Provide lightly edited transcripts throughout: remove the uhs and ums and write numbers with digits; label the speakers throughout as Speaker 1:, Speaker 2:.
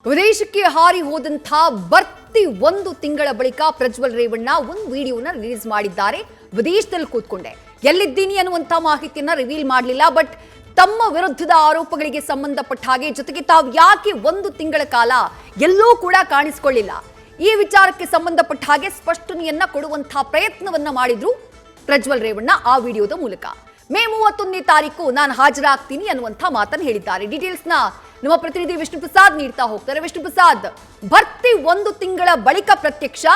Speaker 1: ವಿದೇಶಕ್ಕೆ ಹಾರಿ ಹೋದಂಥ ಬರ್ತಿ ಒಂದು ತಿಂಗಳ ಬಳಿಕ ಪ್ರಜ್ವಲ್ ರೇವಣ್ಣ ಒಂದು ವಿಡಿಯೋನ ರಿಲೀಸ್ ಮಾಡಿದ್ದಾರೆ. ವಿದೇಶದಲ್ಲಿ ಕೂತ್ಕೊಂಡೆ ಎಲ್ಲಿದ್ದೀನಿ ಅನ್ನುವಂಥ ಮಾಹಿತಿಯನ್ನ ರಿವೀಲ್ ಮಾಡಲಿಲ್ಲ. ಬಟ್ ತಮ್ಮ ವಿರುದ್ಧದ ಆರೋಪಗಳಿಗೆ ಸಂಬಂಧಪಟ್ಟ ಹಾಗೆ ಜೊತೆಗೆ ತಾವು ಯಾಕೆ ಒಂದು ತಿಂಗಳ ಕಾಲ ಎಲ್ಲೂ ಕೂಡ ಕಾಣಿಸಿಕೊಳ್ಳಿಲ್ಲ ಈ ವಿಚಾರಕ್ಕೆ ಸಂಬಂಧಪಟ್ಟ ಹಾಗೆ ಸ್ಪಷ್ಟನೆಯನ್ನ ಕೊಡುವಂತಹ ಪ್ರಯತ್ನವನ್ನ ಮಾಡಿದ್ರು ಪ್ರಜ್ವಲ್ ರೇವಣ್ಣ ಆ ವಿಡಿಯೋದ ಮೂಲಕ. ಮೇ 31ನೇ ತಾರೀಕು ನಾನು ಹಾಜರಾಗ್ತೀನಿ ಅನ್ನುವಂಥ ಮಾತನ್ನು ಹೇಳಿದ್ದಾರೆ. ಡೀಟೇಲ್ಸ್ನ ನಮ್ಮ ಪ್ರತಿನಿಧಿ ವಿಷ್ಣು ಪ್ರಸಾದ್ ನೀಡ್ತಾ ಹೋಗ್ತಾರೆ. ವಿಷ್ಣು ಪ್ರಸಾದ್, ಬರ್ತಿ ಒಂದು ತಿಂಗಳ ಬಳಿಕ ಪ್ರತ್ಯಕ್ಷ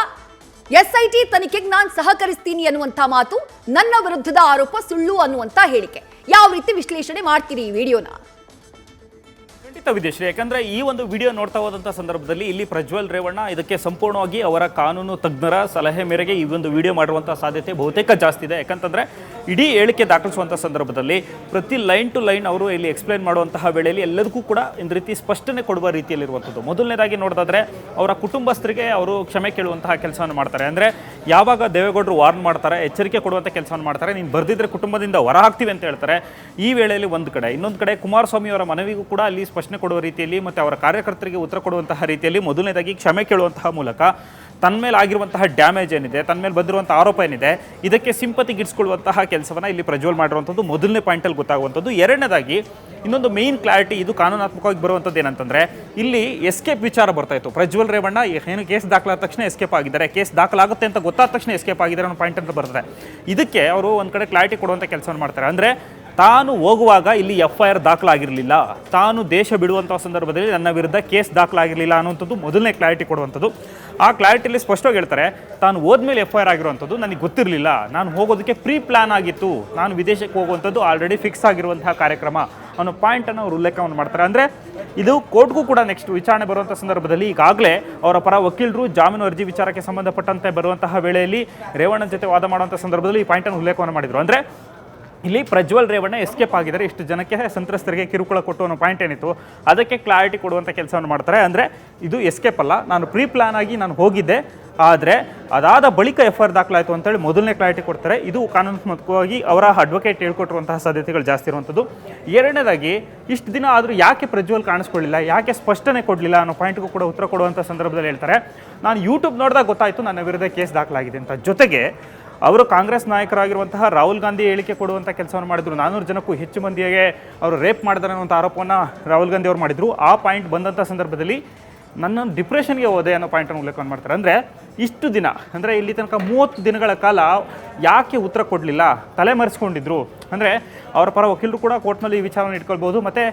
Speaker 1: SIT ತನಿಖೆಗೆ ನಾನು ಸಹಕರಿಸ್ತೀನಿ ಅನ್ನುವಂಥ ಮಾತು, ನನ್ನ ವಿರುದ್ಧದ ಆರೋಪ ಸುಳ್ಳು ಅನ್ನುವಂಥ ಹೇಳಿಕೆ. ಯಾವ ರೀತಿ ವಿಶ್ಲೇಷಣೆ ಮಾಡ್ತೀರಿ ಈ ವಿಡಿಯೋನ?
Speaker 2: ಖಂಡಿತ ವಿದೇಶ್ರೀ, ಯಾಕಂದ್ರೆ ಈ ಒಂದು ವಿಡಿಯೋ ನೋಡ್ತಾ ಹೋದಂಥ ಸಂದರ್ಭದಲ್ಲಿ ಇಲ್ಲಿ ಪ್ರಜ್ವಲ್ ರೇವಣ್ಣ ಇದಕ್ಕೆ ಸಂಪೂರ್ಣವಾಗಿ ಅವರ ಕಾನೂನು ತಜ್ಞರ ಸಲಹೆ ಮೇರೆಗೆ ಈ ಒಂದು ವಿಡಿಯೋ ಮಾಡುವಂಥ ಸಾಧ್ಯತೆ ಬಹುತೇಕ ಜಾಸ್ತಿ ಇದೆ. ಯಾಕಂತಂದ್ರೆ ಇಡೀ ಹೇಳಿಕೆ ದಾಖಲಿಸುವಂಥ ಸಂದರ್ಭದಲ್ಲಿ ಪ್ರತಿ ಲೈನ್ ಟು ಲೈನ್ ಅವರು ಇಲ್ಲಿ ಎಕ್ಸ್ಪ್ಲೈನ್ ಮಾಡುವಂತಹ ವೇಳೆಯಲ್ಲಿ ಎಲ್ಲದಕ್ಕೂ ಕೂಡ ಒಂದು ರೀತಿ ಸ್ಪಷ್ಟನೆ ಕೊಡುವ ರೀತಿಯಲ್ಲಿರುವಂಥದ್ದು. ಮೊದಲನೇದಾಗಿ ನೋಡೋದಾದ್ರೆ ಅವರ ಕುಟುಂಬಸ್ಥರಿಗೆ ಅವರು ಕ್ಷಮೆ ಕೇಳುವಂತಹ ಕೆಲಸವನ್ನು ಮಾಡ್ತಾರೆ. ಅಂದರೆ ಯಾವಾಗ ದೇವೇಗೌಡರು ವಾರ್ನ್ ಮಾಡ್ತಾರೆ, ಎಚ್ಚರಿಕೆ ಕೊಡುವಂಥ ಕೆಲಸವನ್ನು ಮಾಡ್ತಾರೆ, ನೀನು ಬರ್ದಿದ್ರೆ ಕುಟುಂಬದಿಂದ ಹೊರ ಹಾಕ್ತೀವಿ ಅಂತ ಹೇಳ್ತಾರೆ. ಈ ವೇಳೆಯಲ್ಲಿ ಒಂದು ಕಡೆ, ಇನ್ನೊಂದು ಕಡೆ ಕುಮಾರಸ್ವಾಮಿ ಅವರ ಮನವಿಗೂ ಕೂಡ ಅಲ್ಲಿ ಸ್ಪಷ್ಟನೆ ಕೊಡುವ ರೀತಿಯಲ್ಲಿ ಮತ್ತು ಅವರ ಕಾರ್ಯಕರ್ತರಿಗೆ ಉತ್ತರ ಕೊಡುವಂತಹ ರೀತಿಯಲ್ಲಿ ಮೊದಲನೇದಾಗಿ ಕ್ಷಮೆ ಕೇಳುವಂತಹ ಮೂಲಕ ತನ್ನ ಮೇಲೆ ಆಗಿರುವಂತಹ ಡ್ಯಾಮೇಜ್ ಏನಿದೆ, ತನ್ನ ಮೇಲೆ ಬಂದಿರುವಂತಹ ಆರೋಪ ಏನಿದೆ, ಇದಕ್ಕೆ ಸಿಂಪತಿ ಗಿಟ್ಸ್ಕೊಳ್ಳುವಂತಹ ಕೆಲಸವನ್ನು ಇಲ್ಲಿ ಪ್ರಜ್ವಲ್ ಮಾಡಿರುವಂಥದ್ದು ಮೊದಲನೇ ಪಾಯಿಂಟಲ್ಲಿ ಗೊತ್ತಾಗುವಂಥದ್ದು. ಎರಡನೇದಾಗಿ ಇನ್ನೊಂದು ಮೇನ್ ಕ್ಲಾರಿಟಿ, ಇದು ಕಾನೂನಾತ್ಮಕವಾಗಿ ಬರುವಂಥದ್ದು ಏನಂತಂದರೆ ಇಲ್ಲಿ ಎಸ್ಕೇಪ್ ವಿಚಾರ ಬರ್ತಾ ಇತ್ತು. ಪ್ರಜ್ವಲ್ ರೇವಣ್ಣ ಏನು ಕೇಸ್ ದಾಖಲಾದ ತಕ್ಷಣ ಎಸ್ಕೇಪ್ ಆಗಿದ್ದಾರೆ, ಕೇಸ್ ದಾಖಲಾಗುತ್ತೆ ಅಂತ ಗೊತ್ತಾದ ತಕ್ಷಣ ಎಸ್ಕೇಪ್ ಆಗಿದ್ದಾರೆ ಅನ್ನೋ ಪಾಯಿಂಟ್ ಅಂತ ಬರ್ತದೆ. ಇದಕ್ಕೆ ಅವರು ಒಂದು ಕಡೆ ಕ್ಲಾರಿಟಿ ಕೊಡುವಂಥ ಕೆಲಸವನ್ನು ಮಾಡ್ತಾರೆ. ಅಂದರೆ ತಾನು ಹೋಗುವಾಗ ಇಲ್ಲಿ FIR ದಾಖಲಾಗಿರಲಿಲ್ಲ, ತಾನು ದೇಶ ಬಿಡುವಂಥ ಸಂದರ್ಭದಲ್ಲಿ ನನ್ನ ವಿರುದ್ಧ ಕೇಸ್ ದಾಖಲಾಗಿರಲಿಲ್ಲ ಅನ್ನುವಂಥದ್ದು ಮೊದಲನೇ ಕ್ಲಾರಿಟಿ ಕೊಡುವಂಥದ್ದು. ಆ ಕ್ಲಾರಿಟಿಯಲ್ಲಿ ಸ್ಪಷ್ಟವಾಗಿ ಹೇಳ್ತಾರೆ, ತಾನು ಹೋದ್ಮೇಲೆ FIR ಆಗಿರುವಂಥದ್ದು ನನಗೆ ಗೊತ್ತಿರಲಿಲ್ಲ, ನಾನು ಹೋಗೋದಕ್ಕೆ ಪ್ರೀ ಪ್ಲ್ಯಾನ್ ಆಗಿತ್ತು, ನಾನು ವಿದೇಶಕ್ಕೆ ಹೋಗುವಂಥದ್ದು ಆಲ್ರೆಡಿ ಫಿಕ್ಸ್ ಆಗಿರುವಂತಹ ಕಾರ್ಯಕ್ರಮ ಅನ್ನೋ ಪಾಯಿಂಟನ್ನು ಅವರು ಉಲ್ಲೇಖವನ್ನು ಮಾಡ್ತಾರೆ. ಅಂದರೆ ಇದು ಕೋರ್ಟ್ಗೂ ಕೂಡ ನೆಕ್ಸ್ಟ್ ವಿಚಾರಣೆ ಬರುವಂಥ ಸಂದರ್ಭದಲ್ಲಿ ಈಗಾಗಲೇ ಅವರ ಪರ ವಕೀಲರು ಜಾಮೀನು ಅರ್ಜಿ ವಿಚಾರಕ್ಕೆ ಸಂಬಂಧಪಟ್ಟಂತೆ ಬರುವಂತಹ ವೇಳೆಯಲ್ಲಿ ರೇವಣ್ಣ ಜೊತೆ ವಾದ ಮಾಡುವಂಥ ಸಂದರ್ಭದಲ್ಲಿ ಈ ಪಾಯಿಂಟನ್ನು ಉಲ್ಲೇಖವನ್ನು ಮಾಡಿದರು. ಅಂದರೆ ಇಲ್ಲಿ ಪ್ರಜ್ವಲ್ ರೇವಣ್ಣ ಎಸ್ಕೇಪ್ ಆಗಿದ್ದಾರೆ, ಇಷ್ಟು ಜನಕ್ಕೆ ಸಂತ್ರಸ್ತರಿಗೆ ಕಿರುಕುಳ ಕೊಟ್ಟು ಅನ್ನೋ ಪಾಯಿಂಟ್ ಏನಿತ್ತು ಅದಕ್ಕೆ ಕ್ಲಾರಿಟಿ ಕೊಡುವಂಥ ಕೆಲಸವನ್ನು ಮಾಡ್ತಾರೆ. ಅಂದರೆ ಇದು ಎಸ್ಕೇಪ್ ಅಲ್ಲ, ನಾನು ಪ್ರೀ ಪ್ಲ್ಯಾನ್ ಆಗಿ ನಾನು ಹೋಗಿದ್ದೆ, ಆದರೆ ಅದಾದ ಬಳಿಕ FIR ದಾಖಲಾಯಿತು ಅಂತೇಳಿ ಮೊದಲನೇ ಕ್ಲಾರಿಟಿ ಕೊಡ್ತಾರೆ. ಇದು ಕಾನೂನಾತ್ಮಕವಾಗಿ ಅವರ ಅಡ್ವೊಕೇಟ್ ಹೇಳ್ಕೊಟ್ಟಿರುವಂತಹ ಸಾಧ್ಯತೆಗಳು ಜಾಸ್ತಿ ಇರುವಂಥದ್ದು. ಎರಡನೇದಾಗಿ ಇಷ್ಟು ದಿನ ಆದರೂ ಯಾಕೆ ಪ್ರಜ್ವಲ್ ಕಾಣಿಸ್ಕೊಳ್ಳಿಲ್ಲ, ಯಾಕೆ ಸ್ಪಷ್ಟನೆ ಕೊಡಲಿಲ್ಲ ಅನ್ನೋ ಪಾಯಿಂಟ್ಗೂ ಕೂಡ ಉತ್ತರ ಕೊಡುವಂಥ ಸಂದರ್ಭದಲ್ಲಿ ಹೇಳ್ತಾರೆ, ನಾನು ಯೂಟ್ಯೂಬ್ ನೋಡಿದಾಗ ಗೊತ್ತಾಯಿತು ನನ್ನ ವಿರುದ್ಧ ಕೇಸ್ ದಾಖಲಾಗಿದೆ ಅಂತ. ಜೊತೆಗೆ ಅವರು ಕಾಂಗ್ರೆಸ್ ನಾಯಕರಾಗಿರುವಂತಹ ರಾಹುಲ್ ಗಾಂಧಿ ಹೇಳಿಕೆ ಕೊಡುವಂಥ ಕೆಲಸವನ್ನು ಮಾಡಿದ್ರು. 400 ಜನಕ್ಕೂ ಹೆಚ್ಚು ಮಂದಿಗೆ ಅವರು ರೇಪ್ ಮಾಡಿದ್ದಾರೆ ಅನ್ನುವಂಥ ಆರೋಪವನ್ನು ರಾಹುಲ್ ಗಾಂಧಿ ಅವರು ಮಾಡಿದರು. ಆ ಪಾಯಿಂಟ್ ಬಂದಂಥ ಸಂದರ್ಭದಲ್ಲಿ ನನ್ನ ಡಿಪ್ರೆಷನ್ಗೆ ಹೋದೆ ಅನ್ನೋ ಪಾಯಿಂಟನ್ನು ಉಲ್ಲೇಖ ಮಾಡ್ತಾರೆ. ಅಂದರೆ ಇಷ್ಟು ದಿನ, ಅಂದರೆ ಇಲ್ಲಿ ತನಕ 30 ದಿನಗಳ ಕಾಲ ಯಾಕೆ ಉತ್ತರ ಕೊಡಲಿಲ್ಲ, ತಲೆಮರೆಸ್ಕೊಂಡಿದ್ರು. ಅಂದರೆ ಅವರ ಪರ ವಕೀಲರು ಕೂಡ ಕೋರ್ಟ್ನಲ್ಲಿ ಈ ವಿಚಾರವನ್ನು ಇಟ್ಕೊಳ್ಬೋದು, ಮತ್ತು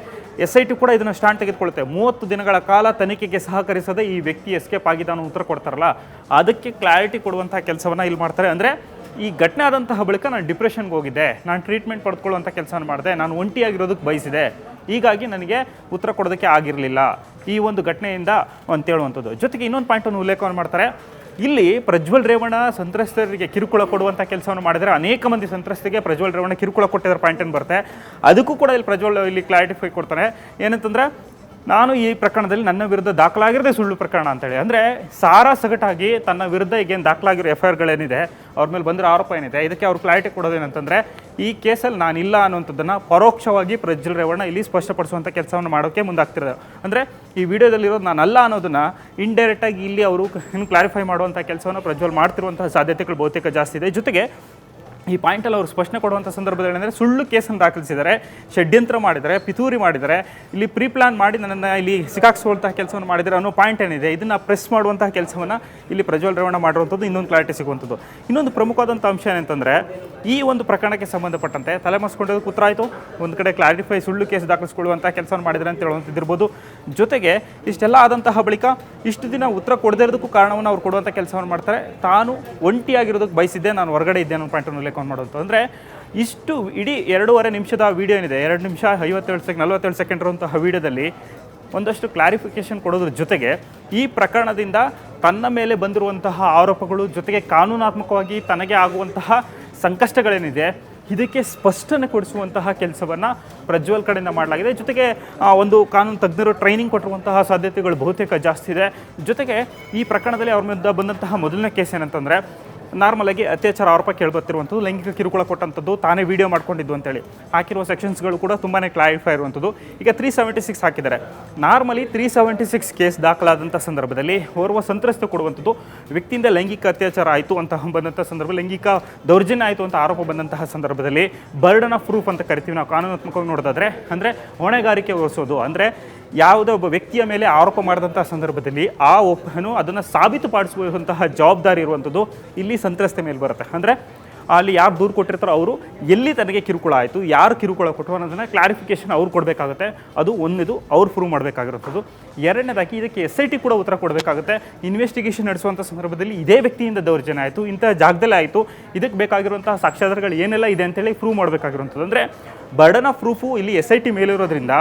Speaker 2: SIT ಕೂಡ ಇದನ್ನು ಸ್ಟ್ಯಾಂಡ್ ತೆಗೆದುಕೊಳ್ಳುತ್ತೆ. 30 ದಿನಗಳ ಕಾಲ ತನಿಖೆಗೆ ಸಹಕರಿಸದೆ ಈ ವ್ಯಕ್ತಿ ಎಸ್ಕೇಪ್ ಆಗಿದ್ದಾನು ಉತ್ತರ ಕೊಡ್ತಾರಲ್ಲ, ಅದಕ್ಕೆ ಕ್ಲಾರಿಟಿ ಕೊಡುವಂಥ ಕೆಲಸವನ್ನು ಇಲ್ಲಿ ಮಾಡ್ತಾರೆ. ಅಂದರೆ ಈ ಘಟನೆ ಆದಂತಹ ಬಳಿಕ ನಾನು ಡಿಪ್ರೆಷನ್ಗೆ ಹೋಗಿದ್ದೆ, ನಾನು ಟ್ರೀಟ್ಮೆಂಟ್ ಪಡೆದುಕೊಳ್ಳುವಂಥ ಕೆಲಸವನ್ನು ಮಾಡಿದೆ, ನಾನು ಒಂಟಿಯಾಗಿರೋದಕ್ಕೆ ಬಯಸಿದೆ, ಹೀಗಾಗಿ ನನಗೆ ಉತ್ತರ ಕೊಡೋದಕ್ಕೆ ಆಗಿರಲಿಲ್ಲ ಈ ಒಂದು ಘಟನೆಯಿಂದ ಅಂತ ಹೇಳುವಂಥದ್ದು. ಜೊತೆಗೆ ಇನ್ನೊಂದು ಪಾಯಿಂಟನ್ನು ಉಲ್ಲೇಖವನ್ನು ಮಾಡ್ತಾರೆ. ಇಲ್ಲಿ ಪ್ರಜ್ವಲ್ ರೇವಣ್ಣ ಸಂತ್ರಸ್ತರಿಗೆ ಕಿರುಕುಳ ಕೊಡುವಂಥ ಕೆಲಸವನ್ನು ಮಾಡಿದರೆ ಅನೇಕ ಮಂದಿ ಸಂತ್ರಸ್ತರಿಗೆ ಪ್ರಜ್ವಲ್ ರೇವಣ್ಣ ಕಿರುಕುಳ ಕೊಟ್ಟಿದ್ದಾರೆ ಪಾಯಿಂಟನ್ನು ಬರುತ್ತೆ. ಅದಕ್ಕೂ ಕೂಡ ಇಲ್ಲಿ ಪ್ರಜ್ವಲ್ ಇಲ್ಲಿ ಕ್ಲಾರಿಟಿಫೈ ಕೊಡ್ತಾನೆ. ಏನಂತಂದರೆ, ನಾನು ಈ ಪ್ರಕರಣದಲ್ಲಿ ನನ್ನ ವಿರುದ್ಧ ದಾಖಲಾಗಿರೋದೇ ಸುಳ್ಳು ಪ್ರಕರಣ ಅಂತೇಳಿ. ಅಂದರೆ ಸಗಟಾಗಿ ತನ್ನ ವಿರುದ್ಧ ಈಗೇನು ದಾಖಲಾಗಿರೋ FIRಗಳೇನಿದೆ, ಅವ್ರ ಮೇಲೆ ಬಂದಿರೋ ಆರೋಪ ಏನಿದೆ, ಇದಕ್ಕೆ ಅವ್ರು ಕ್ಲಾರಿಟಿ ಕೊಡೋದೇನಂತಂದರೆ ಈ ಕೇಸಲ್ಲಿ ನಾನಿಲ್ಲ ಅನ್ನುವಂಥದ್ದನ್ನು ಪರೋಕ್ಷವಾಗಿ ಪ್ರಜ್ವಲ್ ರೇವಣ್ಣ ಇಲ್ಲಿ ಸ್ಪಷ್ಟಪಡಿಸುವಂಥ ಕೆಲಸವನ್ನು ಮಾಡೋಕ್ಕೆ ಮುಂದಾಗ್ತಿರೋದು. ಅಂದರೆ ಈ ವಿಡಿಯೋದಲ್ಲಿರೋದು ನಾನಲ್ಲ ಅನ್ನೋದನ್ನು ಇಂಡೈರೆಕ್ಟಾಗಿ ಇಲ್ಲಿ ಅವರು ಇನ್ನು ಕ್ಲಾರಿಫೈ ಮಾಡುವಂಥ ಕೆಲಸವನ್ನು ಪ್ರಜ್ವಲ್ ಮಾಡ್ತಿರುವಂಥ ಸಾಧ್ಯತೆಗಳು ಬಹುತೇಕ ಜಾಸ್ತಿ ಇದೆ. ಜೊತೆಗೆ ಈ ಪಾಯಿಂಟಲ್ಲಿ ಅವರು ಸ್ಪಷ್ಟನೆ ಕೊಡುವಂಥ ಸಂದರ್ಭದಲ್ಲಿ ಏನಂದರೆ ಸುಳ್ಳು ಕೇಸನ್ನು ದಾಖಲಿಸಿದ್ದಾರೆ, ಷಡ್ಯಂತ್ರ ಮಾಡಿದ್ದಾರೆ, ಪಿತೂರಿ ಮಾಡಿದ್ದಾರೆ, ಇಲ್ಲಿ ಪ್ರೀ ಪ್ಲ್ಯಾನ್ ಮಾಡಿ ನನ್ನನ್ನು ಇಲ್ಲಿ ಸಿಕ್ಕಾಕ್ಸುವಂತಹ ಕೆಲಸವನ್ನು ಮಾಡಿದ್ದಾರೆ ಅನ್ನೋ ಪಾಯಿಂಟ್ ಏನಿದೆ, ಇದನ್ನು ಪ್ರೆಸ್ ಮಾಡುವಂತಹ ಕೆಲಸವನ್ನು ಇಲ್ಲಿ ಪ್ರಜ್ವಲ್ ರೇವಣ್ಣ ಮಾಡಿರುವಂಥದ್ದು ಇನ್ನೊಂದು ಕ್ಲಾರಿಟಿ ಸಿಗುವಂಥದ್ದು. ಇನ್ನೊಂದು ಪ್ರಮುಖವಾದಂಥ ಅಂಶ ಏನಂತಂದರೆ, ಈ ಒಂದು ಪ್ರಕರಣಕ್ಕೆ ಸಂಬಂಧಪಟ್ಟಂತೆ ತಲೆಮರೆಸ್ಕೊಂಡಿದ್ದಕ್ಕೆ ಉತ್ತರ ಆಯಿತು, ಒಂದು ಕಡೆ ಕ್ಲಾರಿಫೈ ಸುಳ್ಳು ಕೇಸ್ ದಾಖಲಿಸಿಕೊಳ್ಳುವಂಥ ಕೆಲಸವನ್ನು ಮಾಡಿದ್ದಾರೆ ಅಂತ ಹೇಳುವಂಥದ್ದಿರ್ಬೋದು. ಜೊತೆಗೆ ಇಷ್ಟೆಲ್ಲ ಆದಂತಹ ಬಳಿಕ ಇಷ್ಟು ದಿನ ಉತ್ತರ ಕೊಡದೇ ಇರೋದಕ್ಕೂ ಕಾರಣವನ್ನು ಅವ್ರು ಕೊಡುವಂಥ ಕೆಲಸವನ್ನು ಮಾಡ್ತಾರೆ. ತಾನು ಒಂಟಿಯಾಗಿರೋದಕ್ಕೆ ಬಯಸಿದ್ದೆ, ನಾನು ಹೊರಗಡೆ ಇದ್ದೆ ಅನ್ನೋ ಪಾಯಿಂಟನ್ನು ಉಲ್ಲೇಖ ಮಾಡೋದು. ಅಂದರೆ ಇಷ್ಟು ಇಡೀ 2.5 ನಿಮಿಷದ ವಿಡಿಯೋ ಏನಿದೆ, 2 ನಿಮಿಷ 47 ಸೆಕೆಂಡ್ ಇರುವಂತಹ ವಿಡಿಯೋದಲ್ಲಿ ಒಂದಷ್ಟು ಕ್ಲಾರಿಫಿಕೇಷನ್ ಕೊಡೋದ್ರ ಜೊತೆಗೆ ಈ ಪ್ರಕರಣದಿಂದ ತನ್ನ ಮೇಲೆ ಬಂದಿರುವಂತಹ ಆರೋಪಗಳು, ಜೊತೆಗೆ ಕಾನೂನಾತ್ಮಕವಾಗಿ ತನಗೆ ಆಗುವಂತಹ ಸಂಕಷ್ಟಗಳೇನಿದೆ, ಇದಕ್ಕೆ ಸ್ಪಷ್ಟನೆ ಕೊಡಿಸುವಂತಹ ಕೆಲಸವನ್ನು ಪ್ರಜ್ವಲ್ ಕಡೆಯಿಂದ ಮಾಡಲಾಗಿದೆ. ಜೊತೆಗೆ ಒಂದು ಕಾನೂನು ತಜ್ಞರು ಟ್ರೈನಿಂಗ್ ಕೊಟ್ಟಿರುವಂತಹ ಸಾಧ್ಯತೆಗಳು ಬಹುತೇಕ ಜಾಸ್ತಿ ಇದೆ. ಜೊತೆಗೆ ಈ ಪ್ರಕರಣದಲ್ಲಿ ಅವ್ರ ಮೇಲೆ ಬಂದಂತಹ ಮೊದಲನೇ ಕೇಸ್ ಏನಂತಂದರೆ, ನಾರ್ಮಲ್ ಆಗಿ ಅತ್ಯಾಚಾರ ಆರೋಪ ಕೇಳ್ಬತ್ತಿರುವಂಥದ್ದು, ಲೈಂಗಿಕ ಕಿರುಕುಳ ಕೊಟ್ಟಂಥದ್ದು, ತಾನೇ ವಿಡಿಯೋ ಮಾಡ್ಕೊಂಡಿದ್ದು ಅಂತೇಳಿ ಹಾಕಿರುವ ಸೆಕ್ಷನ್ಸ್ಗಳು ಕೂಡ ತುಂಬಾ ಕ್ಲಾರಿಫೈ ಇರುವಂಥದ್ದು. ಈಗ 376 ಹಾಕಿದ್ದಾರೆ. ನಾರ್ಮಲಿ 376 ಕೇಸ್ ದಾಖಲಾದಂಥ ಸಂದರ್ಭದಲ್ಲಿ ಓರ್ವ ಸಂತ್ರಸ್ತ ಕೊಡುವಂಥದ್ದು ವ್ಯಕ್ತಿಯಿಂದ ಲೈಂಗಿಕ ಅತ್ಯಾಚಾರ ಆಯಿತು ಅಂತ ಬಂದಂಥ ಸಂದರ್ಭ, ಲೈಂಗಿಕ ದೌರ್ಜನ್ಯ ಆಯಿತು ಅಂತ ಆರೋಪ ಬಂದಂತಹ ಸಂದರ್ಭದಲ್ಲಿ ಬರ್ಡನ್ ಆಫ್ ಪ್ರೂಫ್ ಅಂತ ಕರಿತೀವಿ ನಾವು ಕಾನೂನಾತ್ಮಕವಾಗಿ ನೋಡೋದಾದ್ರೆ, ಅಂದರೆ ಹೊಣೆಗಾರಿಕೆ ವಹಿಸೋದು. ಅಂದರೆ ಯಾವುದೋ ಒಬ್ಬ ವ್ಯಕ್ತಿಯ ಮೇಲೆ ಆರೋಪ ಮಾಡಿದಂಥ ಸಂದರ್ಭದಲ್ಲಿ ಆ ಒಬ್ಬನು ಅದನ್ನು ಸಾಬೀತುಪಡಿಸುವಂತಹ ಜವಾಬ್ದಾರಿ ಇರುವಂಥದ್ದು ಇಲ್ಲಿ ಸಂತ್ರಸ್ತೆ ಮೇಲೆ ಬರುತ್ತೆ. ಅಂದರೆ ಅಲ್ಲಿ ಯಾರು ದೂರು ಕೊಟ್ಟಿರ್ತಾರೋ ಅವರು ಎಲ್ಲಿ ತನಗೆ ಕಿರುಕುಳ ಆಯಿತು, ಯಾರು ಕಿರುಕುಳ ಕೊಟ್ಟರು ಅನ್ನೋದನ್ನು ಕ್ಲಾರಿಫಿಕೇಷನ್ ಅವ್ರು ಕೊಡಬೇಕಾಗುತ್ತೆ. ಅದು ಒಂದೇದು ಅವ್ರು ಪ್ರೂವ್ ಮಾಡಬೇಕಾಗಿರುವಂಥದ್ದು. ಎರಡನೇದಾಗಿ ಇದಕ್ಕೆ SIT ಕೂಡ ಉತ್ತರ ಕೊಡಬೇಕಾಗುತ್ತೆ. ಇನ್ವೆಸ್ಟಿಗೇಷನ್ ನಡೆಸುವಂಥ ಸಂದರ್ಭದಲ್ಲಿ ಇದೇ ವ್ಯಕ್ತಿಯಿಂದ ದೌರ್ಜನ್ಯ ಆಯಿತು, ಇಂಥ ಜಾಗದಲ್ಲೇ ಆಯಿತು, ಇದಕ್ಕೆ ಬೇಕಾಗಿರುವಂತಹ ಸಾಕ್ಷ್ಯಾಧಾರಗಳು ಏನೆಲ್ಲ ಇದೆ ಅಂತೇಳಿ ಪ್ರೂವ್ ಮಾಡಬೇಕಾಗಿರುವಂಥದ್ದು. ಅಂದರೆ ಬರ್ಡನ್ ಆಫ್ ಪ್ರೂಫು ಇಲ್ಲಿ SIT ಮೇಲಿರೋದ್ರಿಂದ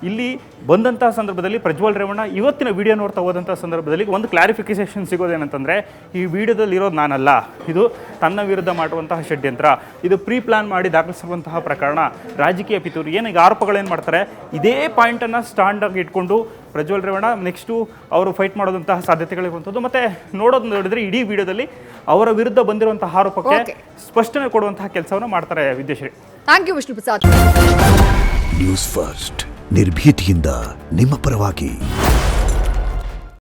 Speaker 2: ಇಲ್ಲಿ ಬಂದಂಥ ಸಂದರ್ಭದಲ್ಲಿ ಪ್ರಜ್ವಲ್ ರೇವಣ್ಣ ಇವತ್ತಿನ ವಿಡಿಯೋ ನೋಡ್ತಾ ಹೋದಂಥ ಸಂದರ್ಭದಲ್ಲಿ ಒಂದು ಕ್ಲಾರಿಫಿಕೇಷನ್ ಸಿಗೋದೇನಂತಂದರೆ, ಈ ವಿಡಿಯೋದಲ್ಲಿ ಇರೋದು ನಾನಲ್ಲ, ಇದು ತನ್ನ ವಿರುದ್ಧ ಮಾಡುವಂತಹ ಷಡ್ಯಂತ್ರ, ಇದು ಪ್ರೀ ಪ್ಲಾನ್ ಮಾಡಿ ದಾಖಲಿಸಿರುವಂತಹ ಪ್ರಕರಣ, ರಾಜಕೀಯ ಪಿತೂರಿ. ಏನೀಗ ಆರೋಪಗಳೇನು ಮಾಡ್ತಾರೆ, ಇದೇ ಪಾಯಿಂಟನ್ನು ಸ್ಟ್ಯಾಂಡಾಗಿ ಇಟ್ಕೊಂಡು ಪ್ರಜ್ವಲ್ ರೇವಣ್ಣ ನೆಕ್ಸ್ಟು ಅವರು ಫೈಟ್ ಮಾಡೋದಂತಹ ಸಾಧ್ಯತೆಗಳಿರುವಂಥದ್ದು. ಮತ್ತು ನೋಡಿದ್ರೆ ಇಡೀ ವಿಡಿಯೋದಲ್ಲಿ ಅವರ ವಿರುದ್ಧ ಬಂದಿರುವಂತಹ ಆರೋಪಕ್ಕೆ ಸ್ಪಷ್ಟನೆ ಕೊಡುವಂತಹ ಕೆಲಸವನ್ನು ಮಾಡ್ತಾರೆ Vidyashree.
Speaker 1: Thank you Vishnu Prasad.
Speaker 3: News first ನಿರ್ಭೀತಿಯಿಂದ ನಿಮ್ಮ ಪರವಾಗಿ.